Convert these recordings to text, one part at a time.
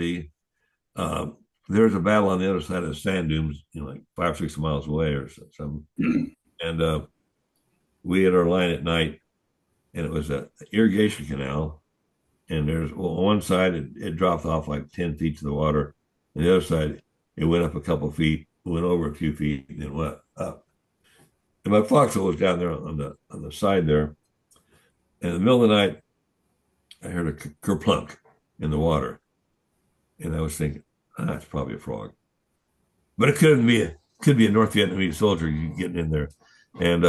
be. There's a battle on the other side of the sand dunes, like 5 or 6 miles away or something. And we had our line at night, and it was a irrigation canal. And there's on one side it dropped off like 10 feet to the water, and the other side it went up a couple feet, went over a few feet, and then went up. And my foxhole was down there on the side there. And in the middle of the night, I heard a kerplunk in the water, and I was thinking, it's probably a frog, but it could be a North Vietnamese soldier getting in there, and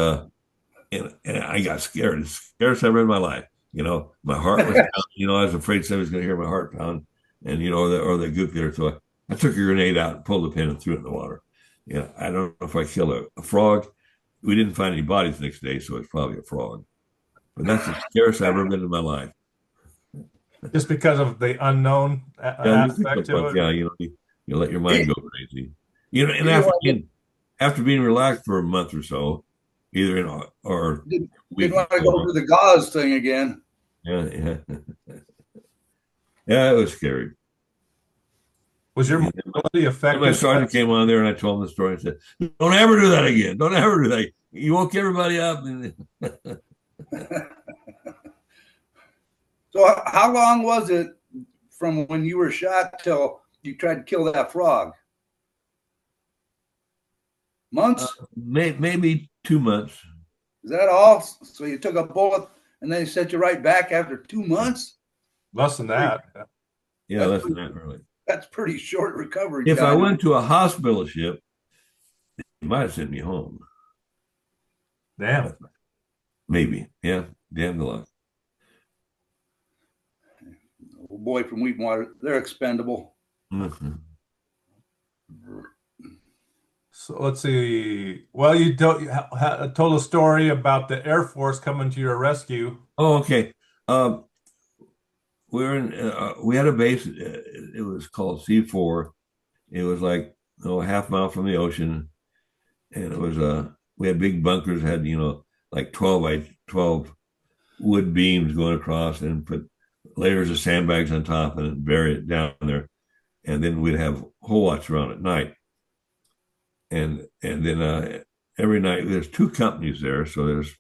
and I got scared. It's the scariest I've ever in my life. My heart was pounding. I was afraid somebody was going to hear my heart pound, and or the goop there. So I took a grenade out and pulled the pin and threw it in the water. I don't know if I killed a frog. We didn't find any bodies the next day, so it's probably a frog. But that's the scariest I've ever been in my life. Just because of the unknown aspect to it. Yeah, you let your mind go crazy. And You after being relaxed for a month or so, either or didn't want to go through the gauze thing again. Yeah. Yeah, it was scary. Was your mobility affected? My sergeant came on there and I told him the story and said, "Don't ever do that again. Don't ever do that. You woke everybody up." So how long was it from when you were shot till you tried to kill that frog? Months? Maybe 2 months. Is that all? So you took a bullet and they sent you right back after 2 months? Less than that. Yeah, less than that, really. That's pretty short recovery If time. I went to a hospital ship, they might have sent me home. Damn. Maybe. Yeah. Damn the luck. Oh boy from Wheatwater, they're expendable. Mm-hmm. So let's see. Well, you told a story about the Air Force coming to your rescue. Oh, okay. We had a base. It was called C4. It was like a half mile from the ocean, and it was we had big bunkers. Had like 12 by 12 wood beams going across, and put layers of sandbags on top, and bury it down there, and then we'd have hole watch around at night, and then every night there's 2 companies there, so there's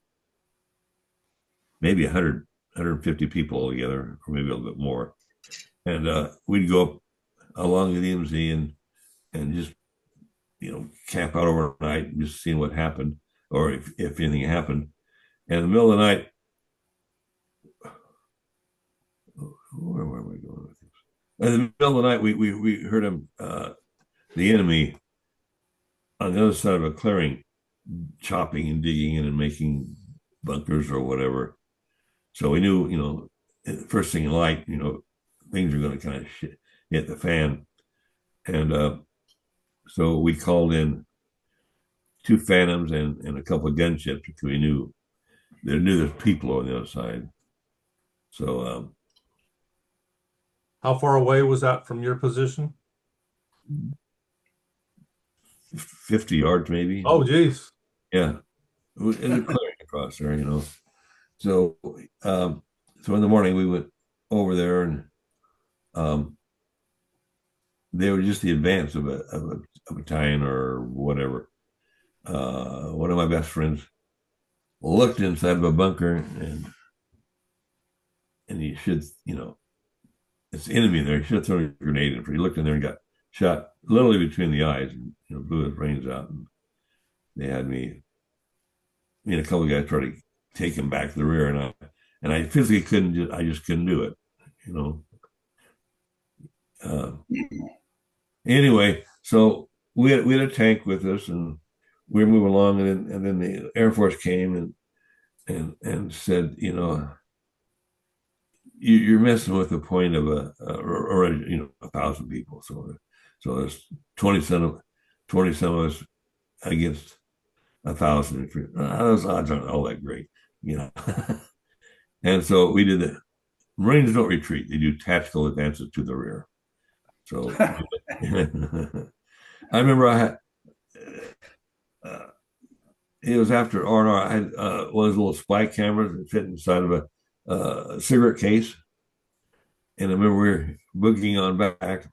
maybe 150 people altogether, or maybe a little bit more. And we'd go up along the DMZ and just camp out overnight and just seeing what happened, or if anything happened. And in the middle of the night, where were we going with this? In the middle of the night, we heard him, the enemy, on the other side of a clearing, chopping and digging in and making bunkers or whatever. So we knew, first thing in light, things are going to kind of hit the fan. And so we called in 2 Phantoms and a couple of gunships because we knew there's people on the other side. So How far away was that from your position? 50 yards maybe. Oh, geez. Yeah. In the clearing across there, So so in the morning we went over there, and they were just the advance of a battalion or whatever. One of my best friends looked inside of a bunker, and he should, it's enemy in there. He should have thrown a grenade in. He looked in there and got shot literally between the eyes, and blew his brains out. And they had me and a couple of guys tried to take him back to the rear, and I physically couldn't. I just couldn't do it. Anyway, so we had a tank with us, and we were moving along, and then the Air Force came and said, you're messing with the point of a 1,000 people. So there's 20 some of us against 1,000. Those odds aren't all that great, And so we did the Marines don't retreat; they do tactical advances to the rear. So I remember it was after R&R. I had one of those little spy cameras that fit inside of a cigarette case, And I remember we were boogieing on back,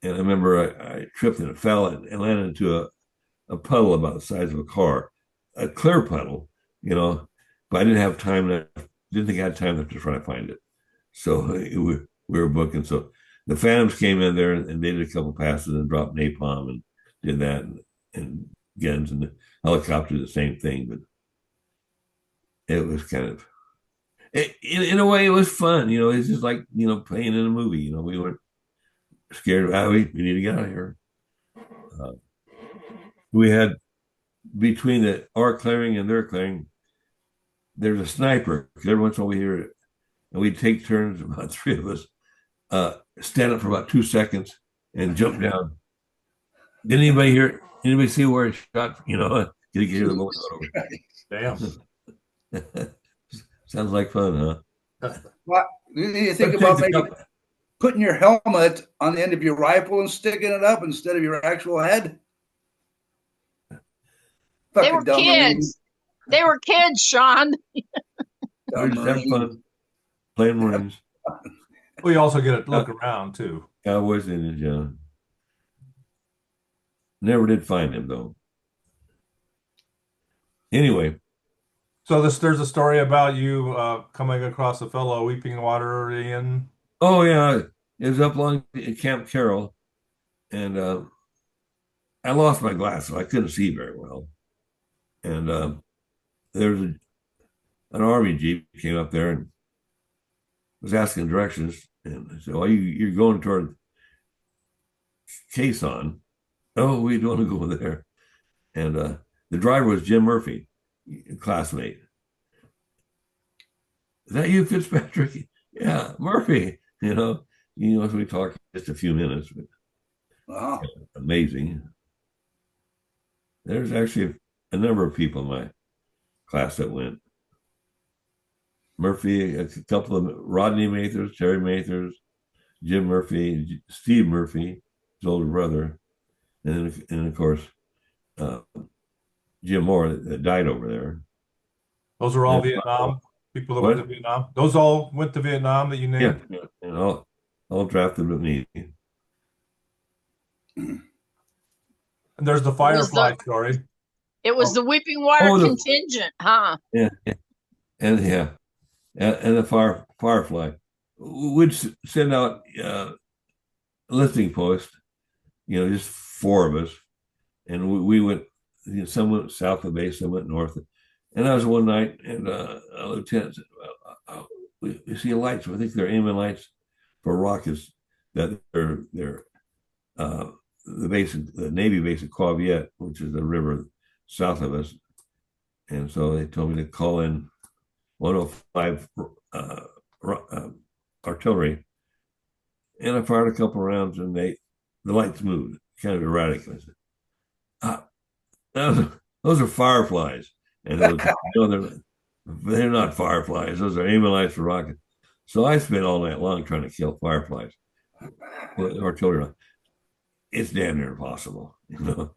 and I remember I tripped and it fell and landed into a puddle about the size of a car, a clear puddle, but I didn't have time to, didn't think I had time to try to find it. So we were booking. So the Phantoms came in there and they did a couple passes and dropped napalm and did that and guns, and the helicopter the same thing. But it was kind of, in a way, it was fun. It's just like, playing in a movie. We weren't scared. We need to get out of here. Uh, we had, between our clearing and their clearing, there's a sniper. Every once in a while we hear it, and we take turns, about three of us, stand up for about 2 seconds and jump down. Did anybody hear? Anybody see where it shot? Did you hear the bullet Damn. over? Sounds like fun, huh? What you think about maybe putting your helmet on the end of your rifle and sticking it up instead of your actual head? They were kids. They were kids, Sean. We're just having fun playing Marines. Well, you also get to look around too. Cowboys, Indians, yeah. Never did find him though. Anyway, so there's a story about you coming across a fellow weeping water in. Oh yeah, it was up along Camp Carroll, and I lost my glasses, so I couldn't see very well. And there's an army jeep came up there and was asking directions, and I said, "Well, you're going toward Caisson." "Oh, we don't want to go there." And the driver was Jim Murphy, classmate. "Is that you, Fitzpatrick?" "Yeah, Murphy." So we talked just a few minutes, but wow, amazing. There's actually a number of people in my class that went. Murphy, a couple of Rodney Mathers, Terry Mathers, Jim Murphy, Steve Murphy, his older brother, and of course Jim Moore that died over there. Those are all Vietnam people that went to Vietnam. Those all went to Vietnam that you named. Yeah, and all drafted with me. And there's the Firefly story. It was the Weeping Water contingent, huh? Yeah, and the Firefly would send out listing posts. Just four of us, and we went. Some went south of the base, some went north. And I was one night, and a lieutenant said, "Well, we see lights. I think they're aiming lights for rockets that they're the Navy base at Quaviet, which is the river south of us." And so they told me to call in 105 artillery, and I fired a couple rounds, and the lights moved, kind of erratic. I said, those are Fireflies. And they're not Fireflies. Those are aiming lights for rockets. So I spent all night long trying to kill Fireflies with artillery. It's damn near impossible. Well,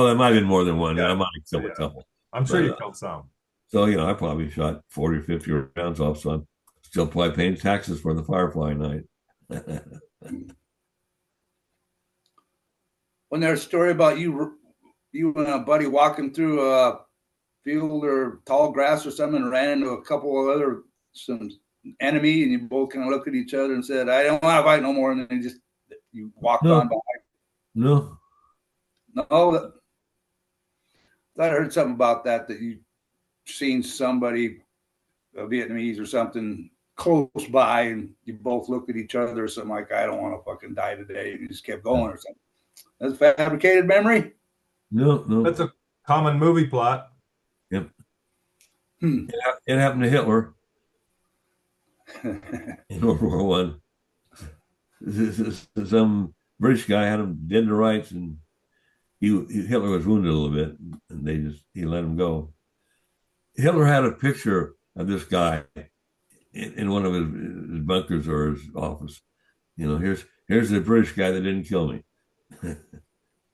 there might have been more than one. Yeah. I might have killed a couple. I'm sure you killed some. So, I probably shot 40 or 50 rounds off. So I'm still probably paying taxes for the Firefly night. When there's a story about you and a buddy walking through a field or tall grass or something and ran into a couple of some enemy, and you both kind of looked at each other and said, "I don't want to fight no more," and then you walked on by. No. I heard something about that you seen somebody, a Vietnamese or something, close by, and you both looked at each other or something like, "I don't want to fucking die today," and you just kept going or something. That's a fabricated memory? No. That's a common movie plot. Yep. It happened to Hitler in World War One. Some British guy had him dead to rights, and Hitler was wounded a little bit, and he let him go. Hitler had a picture of this guy in one of his bunkers or his office. Here's the British guy that didn't kill me.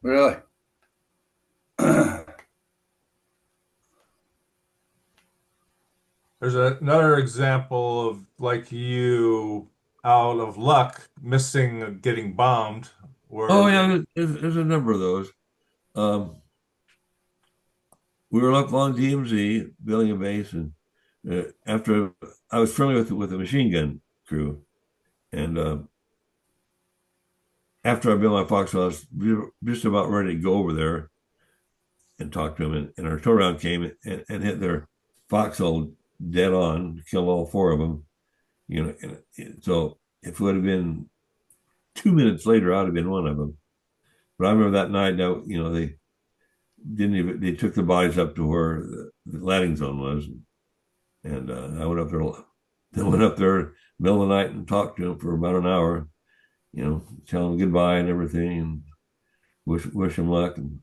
Really? There's another example of like you out of luck, missing getting bombed. Oh yeah, there's a number of those. Um, we were up on DMZ building a base, and after I was friendly with the machine gun crew, and after I built my foxhole, I was just about ready to go over there and talk to them, and our tow round came and hit their foxhole dead on, killed all four of them. You know, so if it would have been 2 minutes later, I'd have been one of them. But I remember that night, they didn't even, they took the bodies up to where the landing zone was, and I went up there. They went up there middle of the night and talked to them for about an hour. Tell them goodbye and everything, and wish them luck. And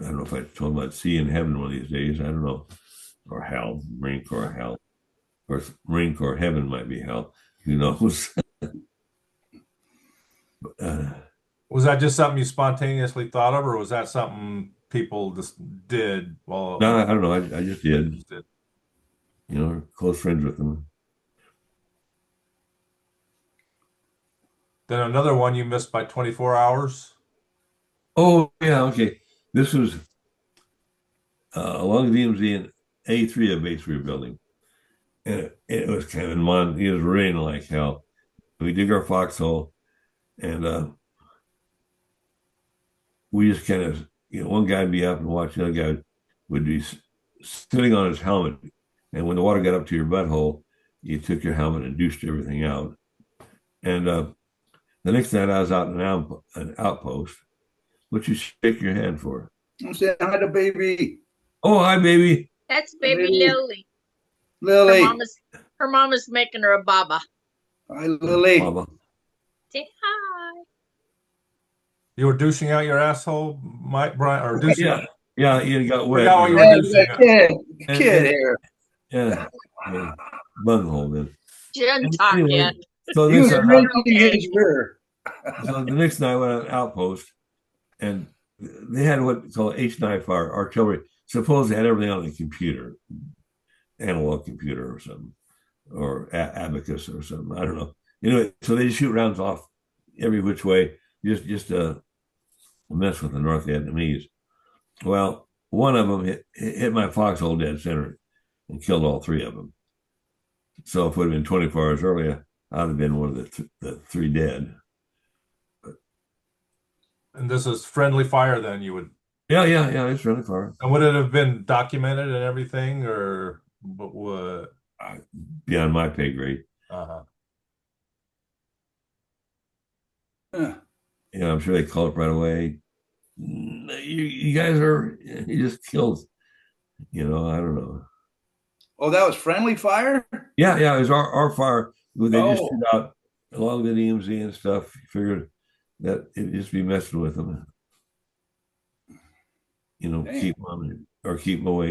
I don't know if I told them I'd see you in heaven one of these days. I don't know, or hell, Marine Corps hell, or Marine Corps heaven might be hell. Who knows? Was that just something you spontaneously thought of, or was that something people just did? Well, no, I don't know. I just did. Just did. Close friends with them. Then another one you missed by 24 hours. Oh yeah, okay. This was along the DMZ and A3 of base we were building, and it was kind of it was raining like hell. We dig our foxhole, and we just kind of, one guy would be up and watch, the other guy would be sitting on his helmet, and when the water got up to your butthole, you took your helmet and douched everything out. And the next night I was out in an outpost. What you shake your hand for? I'm saying hi to baby. Oh, hi, baby. That's baby Lily. Lily. Lily. Her mama's making her a baba. Hi, Lily. Baba. Say hi. You were douching out your asshole, Mike, Brian, or douching? Yeah, you got wet. Forgot what you were Hey, douching out. kid here. Yeah, bunghole then. She doesn't talk yet. So He was the drinking his beer. next night I went on an outpost, and they had what's called H9 fire artillery. Suppose they had everything on the computer, analog computer or something, or abacus or something. I don't know. Anyway, so they shoot rounds off every which way, just to mess with the North Vietnamese. Well, one of them hit my foxhole dead center and killed all three of them. So if it would have been 24 hours earlier, I'd have been one of the three dead. And this is friendly fire, then you would. Yeah, it's really far. And would it have been documented and everything, or what? Beyond my pay grade. Uh-huh. I'm sure they called up right away. You guys you just killed. I don't know. Oh, that was friendly fire? Yeah, it was our fire. They just Oh. shoot out along the DMZ and stuff. Figured that it'd just be messing with them. Damn. Keep them away.